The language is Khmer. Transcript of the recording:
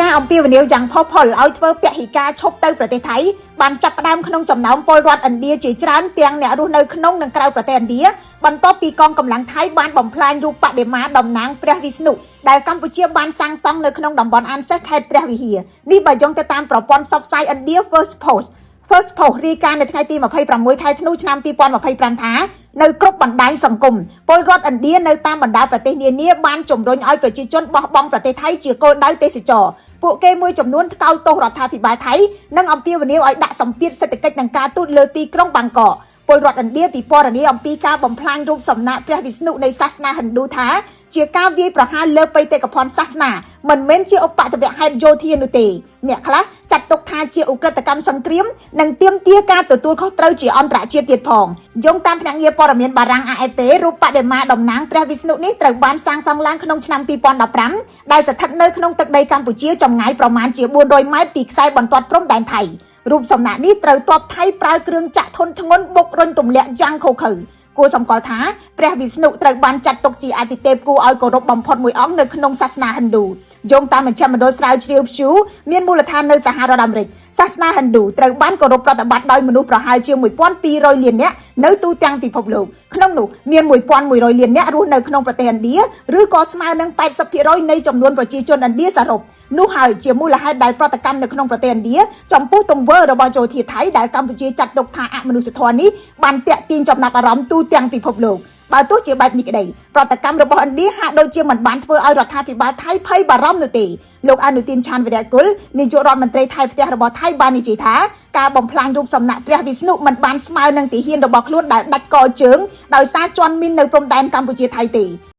ការអំពាវនាវយ៉ាងផុសផុលឲ្យធ្វើពហិការឈប់ទៅប្រទេសថៃបានចាប់ផ្ដើមក្នុងចំណោមពលរដ្ឋឥណ្ឌាជាច្រើនទាំងអ្នករស់នៅក្នុងនិងក្រៅប្រទេសឥណ្ឌាបន្ទាប់ពីកងកម្លាំងថៃបានបំផ្លាញរូបបដិមាតំណាងព្រះវិស្ណុដែលកម្ពុជាបានសាងសង់នៅក្នុងតំបន់អានសេសខេត្តព្រះវិហារនេះបើយោងទៅតាមប្រព័ន្ធផ្សព្វផ្សាយឥណ្ឌា First Post រាយការណ៍នៅថ្ងៃទី26ខែធ្នូឆ្នាំ2025ថានៅគ្រប់បណ្ដាញសង្គមពលរដ្ឋឥណ្ឌានៅតាមបណ្ដាប្រទេសនានាបានជំរុញឲ្យប្រជាជនបោះបង់ប្រទេសថៃជាគោលដៅទេសចរពួកគេមួយចំនួនថ្កោលទោសរដ្ឋាភិបាលថៃនិងអំពាវនាវឲ្យដាក់សម្ពាធសេដ្ឋកិច្ចនិងការទូតលើទីក្រុងបាងកកពលរដ្ឋឥណ្ឌាពិពណ៌នាអំពីការបំផ្លាញរូបសំណាកព្រះវិស្ណុនៃសាសនាហិណ្ឌូថាជាការវាយប្រហារលើបេតិកភណ្ឌសាសនាមិនមែនជាឧបទ្ទវហេតុយោធានោះទេអ្នកខ្លះចាត់ទុកថាជាឧក្រិដ្ឋកម្មសង្គ្រាមនិងទាមទារការទទួលខុសត្រូវជាអន្តរជាតិទៀតផងយោងតាមភ្នាក់ងារព័ត៌មានបារាំង AFP រូបបដិមាតំណាងព្រះវិស្ណុនេះត្រូវបានសាងសង់ឡើងក្នុងឆ្នាំ2015ដែលស្ថិតនៅក្នុងទឹកដីកម្ពុជាចម្ងាយប្រមាណជា400ម៉ែត្រពីខ្សែបន្ទាត់ព្រំដែនថៃរូបសំណាកនេះត្រូវទ័ពថៃប្រើគ្រឿងចាក់ធុនធ្ងន់បុករុញទម្លាក់យ៉ាងឃោឃៅគួរសម្គាល់ថាព្រះវិស្ណុត្រូវបានចាត់ទុកជាអាទិទេពគួរឲ្យគោរពបំផុតមួយអង្គនៅក្នុងសាសនាហិណ្ឌូយោងតាមមជ្ឈមណ្ឌលស្រាវជ្រាវ Pew មានមូលដ្ឋាននៅសហរដ្ឋអាមេរិកសាសនាហិណ្ឌូត្រូវបានគោរពប្រតិបត្តិដោយមនុស្សប្រហែលជា1200លាននាក់នៅទូទាំងពិភពលោកក្នុងនោះមាន1100លាននាក់រស់នៅក្នុងប្រទេសឥណ្ឌាឬក៏ស្មើនឹង 80% នៃចំនួនប្រជាជនឥណ្ឌាសរុបនោះហើយជាមូលហេតុដែលប្រតិកម្មនៅក្នុងប្រទេសឥណ្ឌាចំពោះទង្វើរបស់យោធាថៃដែលកម្ពុជាចាត់ទុកថាអមនុស្សធម៌នេះបានទាក់ទាញចំណាប់អារម្មណ៍ទូទាំងពិភពលោកបើទោះជាបែបនេះក្តីប្រតិកម្មរបស់ឥណ្ឌាហាក់ដូចជាមិនបានធ្វើឲ្យរដ្ឋាភិបាលថៃភ័យបារម្ភនោះទេលោកអនុទានឆានវិរៈគុលនាយករដ្ឋមន្ត្រីថៃផ្ទះរបស់ថៃបាននិយាយថាការបំផ្លាញរូបសំណាកព្រះវិស្ណុមិនបានស្មើនឹងទាហានរបស់ខ្លួនដែលដាច់កជើងដោយសារជន់មីននៅព្រំដែនកម្ពុជាថៃទេ